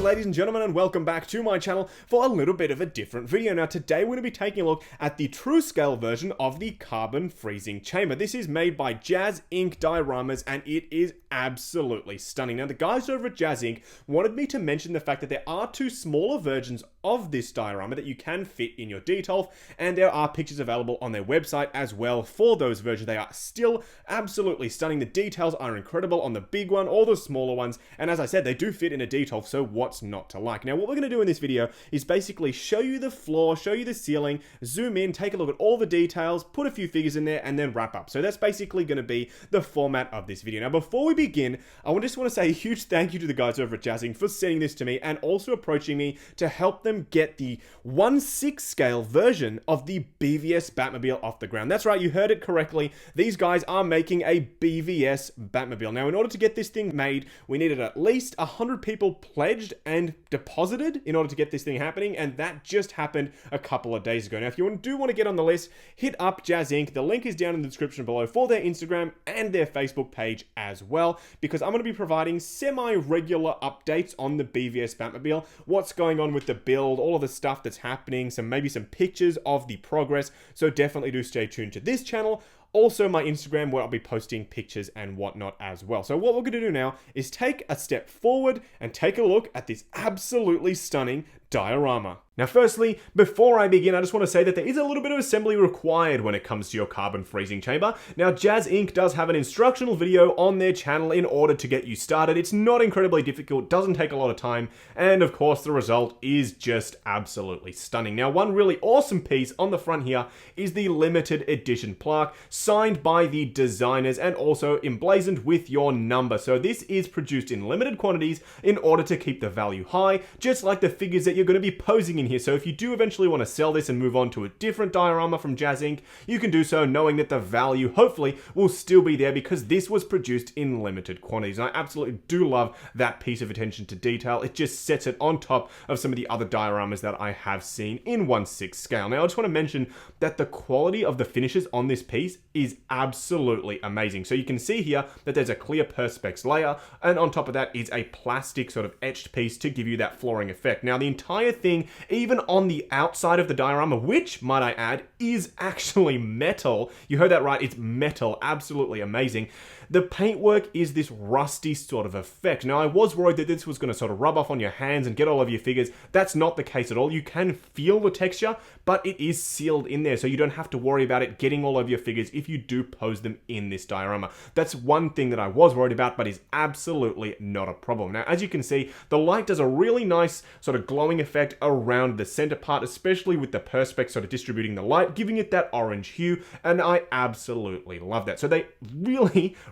ladies and gentlemen, and welcome back to my channel for a little bit of a different video. Now today we're going to be taking a look at the true scale version of the carbon freezing chamber. This is made by JazzInc Dioramas and it is absolutely stunning. Now the guys over at JazzInc wanted me to mention the fact that there are two smaller versions of this diorama that you can fit in your Detolf, and there are pictures available on their website as well for those versions. They are still absolutely stunning. The details are incredible on the big one, all the smaller ones, and as I said, they do fit in a Detolf, so what's not to like? Now what we're going to do in this video is basically show you the floor, show you the ceiling, zoom in, take a look at all the details, put a few figures in there, and then wrap up. So that's basically going to be the format of this video. Now before we begin, I just want to say a huge thank you to the guys over at JazzInc for sending this to me and also approaching me to help them get the 1/6 scale version of the BVS Batmobile off the ground. That's right, you heard it correctly. These guys are making a BVS Batmobile. Now in order to get this thing made, we needed at least 100 people pledged and deposited in order to get this thing happening, and that just happened a couple of days ago. Now if you do want to get on the list, hit up JazzInc. The link is down in the description below for their Instagram and their Facebook page as well, because I'm going to be providing semi-regular updates on the BVS Batmobile, what's going on with the build, all of the stuff that's happening, maybe some pictures of the progress, so definitely do stay tuned to this channel. Also my Instagram, where I'll be posting pictures and whatnot as well. So what we're going to do now is take a step forward and take a look at this absolutely stunning diorama. Now firstly, before I begin, I just want to say that there is a little bit of assembly required when it comes to your carbon freezing chamber. Now JazzInc does have an instructional video on their channel in order to get you started. It's not incredibly difficult, doesn't take a lot of time, and of course the result is just absolutely stunning. Now one really awesome piece on the front here is the limited edition plaque, signed by the designers and also emblazoned with your number. So this is produced in limited quantities in order to keep the value high, just like the figures that you're going to be posing in here. So if you do eventually want to sell this and move on to a different diorama from JazzInc, you can do so knowing that the value hopefully will still be there because this was produced in limited quantities. And I absolutely do love that piece of attention to detail. It just sets it on top of some of the other dioramas that I have seen in 1/6 scale. Now I just want to mention that the quality of the finishes on this piece is absolutely amazing. So you can see here that there's a clear perspex layer, and on top of that is a plastic sort of etched piece to give you that flooring effect. Now the entire thing, even on the outside of the diorama, which, might I add, is actually metal. You heard that right, it's metal, absolutely amazing. The paintwork is this rusty sort of effect. Now I was worried that this was going to sort of rub off on your hands and get all over your figures. That's not the case at all. You can feel the texture, but it is sealed in there, so you don't have to worry about it getting all over your figures if you do pose them in this diorama. That's one thing that I was worried about, but is absolutely not a problem. Now as you can see, the light does a really nice sort of glowing effect around the center part, especially with the perspex sort of distributing the light, giving it that orange hue, and I absolutely love that. So they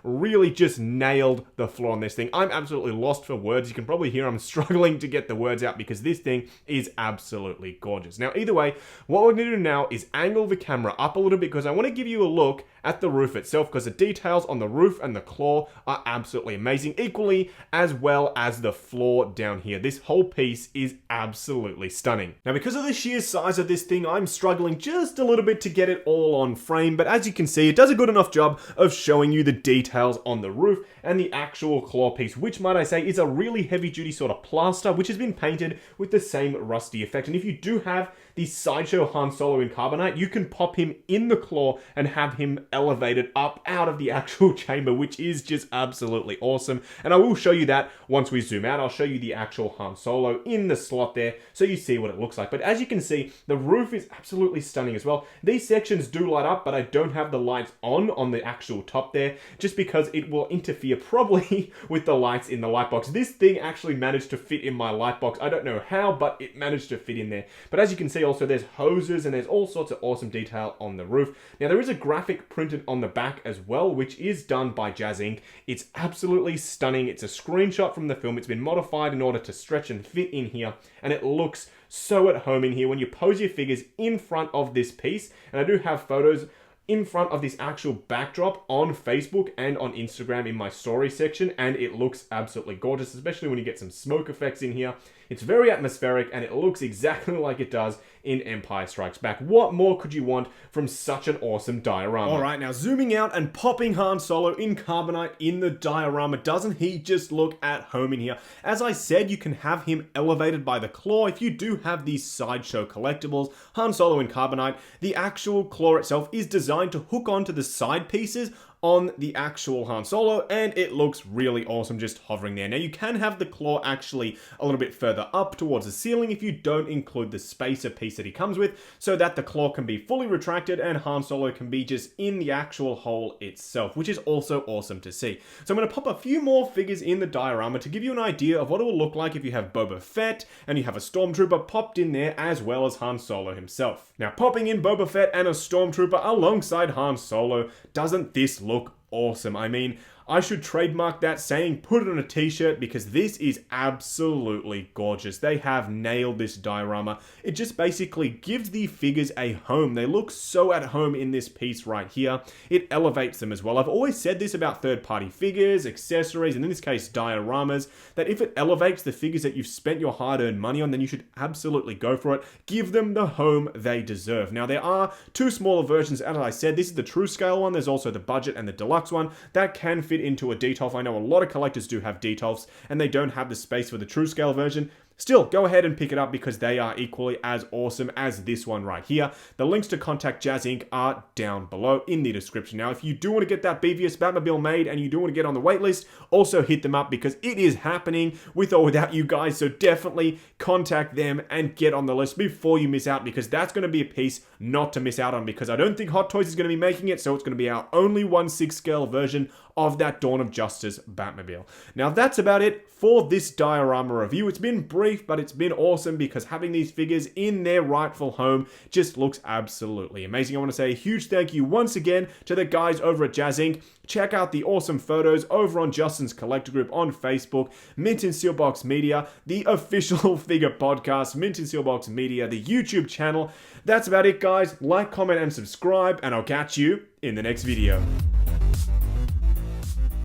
really just nailed the floor on this thing. I'm absolutely lost for words. You can probably hear I'm struggling to get the words out because this thing is absolutely gorgeous. Now either way, what we're going to do now is angle the camera up a little bit because I want to give you a look at the roof itself, because the details on the roof and the claw are absolutely amazing, equally as well as the floor down here. This whole piece is absolutely stunning. Now because of the sheer size of this thing, I'm struggling just a little bit to get it all on frame, but as you can see, it does a good enough job of showing you the details on the roof and the actual claw piece, which, might I say, is a really heavy duty sort of plaster, which has been painted with the same rusty effect. And if you do have the Sideshow Han Solo in Carbonite, you can pop him in the claw and have him elevated up out of the actual chamber, which is just absolutely awesome. And I will show you that once we zoom out. I'll show you the actual Han Solo in the slot there so you see what it looks like. But as you can see, the roof is absolutely stunning as well. These sections do light up, but I don't have the lights on the actual top there, just because it will interfere probably with the lights in the light box. This thing actually managed to fit in my light box. I don't know how, but it managed to fit in there. But as you can see, also there's hoses and there's all sorts of awesome detail on the roof. Now there is a graphic printed on the back as well, which is done by JazzInc. It's absolutely stunning. It's a screenshot from the film. It's been modified in order to stretch and fit in here, and it looks so at home in here when you pose your figures in front of this piece. And I do have photos in front of this actual backdrop on Facebook and on Instagram in my story section, and it looks absolutely gorgeous, especially when you get some smoke effects in here. It's very atmospheric and it looks exactly like it does in Empire Strikes Back. What more could you want from such an awesome diorama? Alright, now zooming out and popping Han Solo in carbonite in the diorama, doesn't he just look at home in here? As I said, you can have him elevated by the claw. If you do have these sideshow collectibles, Han Solo in carbonite, the actual claw itself is designed to hook onto the side pieces on the actual Han Solo, and it looks really awesome just hovering there. Now, you can have the claw actually a little bit further up towards the ceiling if you don't include the spacer piece that he comes with, so that the claw can be fully retracted and Han Solo can be just in the actual hole itself, which is also awesome to see. So I'm going to pop a few more figures in the diorama to give you an idea of what it will look like if you have Boba Fett and you have a Stormtrooper popped in there as well as Han Solo himself. Now, popping in Boba Fett and a Stormtrooper alongside Han Solo, doesn't this look awesome? I mean, I should trademark that saying, put it on a t-shirt, because this is absolutely gorgeous. They have nailed this diorama. It just basically gives the figures a home. They look so at home in this piece right here. It elevates them as well. I've always said this about third-party figures, accessories, and in this case dioramas, that if it elevates the figures that you've spent your hard-earned money on, then you should absolutely go for it. Give them the home they deserve. Now, there are two smaller versions, as I said. This is the true scale one. There's also the budget and the deluxe one that can fit into a detolf. I know a lot of collectors do have detolfs and they don't have the space for the true scale version. Still, go ahead and pick it up because they are equally as awesome as this one right here. The links to contact JazzInc are down below in the description. Now, if you do want to get that BVS Batmobile made and you do want to get on the waitlist, also hit them up because it is happening with or without you guys. So definitely contact them and get on the list before you miss out, because that's going to be a piece not to miss out on, because I don't think Hot Toys is going to be making it. So it's going to be our only 1/6 scale version of that Dawn of Justice Batmobile. Now, that's about it for this diorama review. It's been brief, but it's been awesome because having these figures in their rightful home just looks absolutely amazing. I want to say a huge thank you once again to the guys over at JazzInc. Check out the awesome photos over on Justin's Collector Group on Facebook, Mint and Sealbox Media, the official figure podcast, Mint and Sealbox Media, the YouTube channel. That's about it, guys. Like, comment, and subscribe, and I'll catch you in the next video.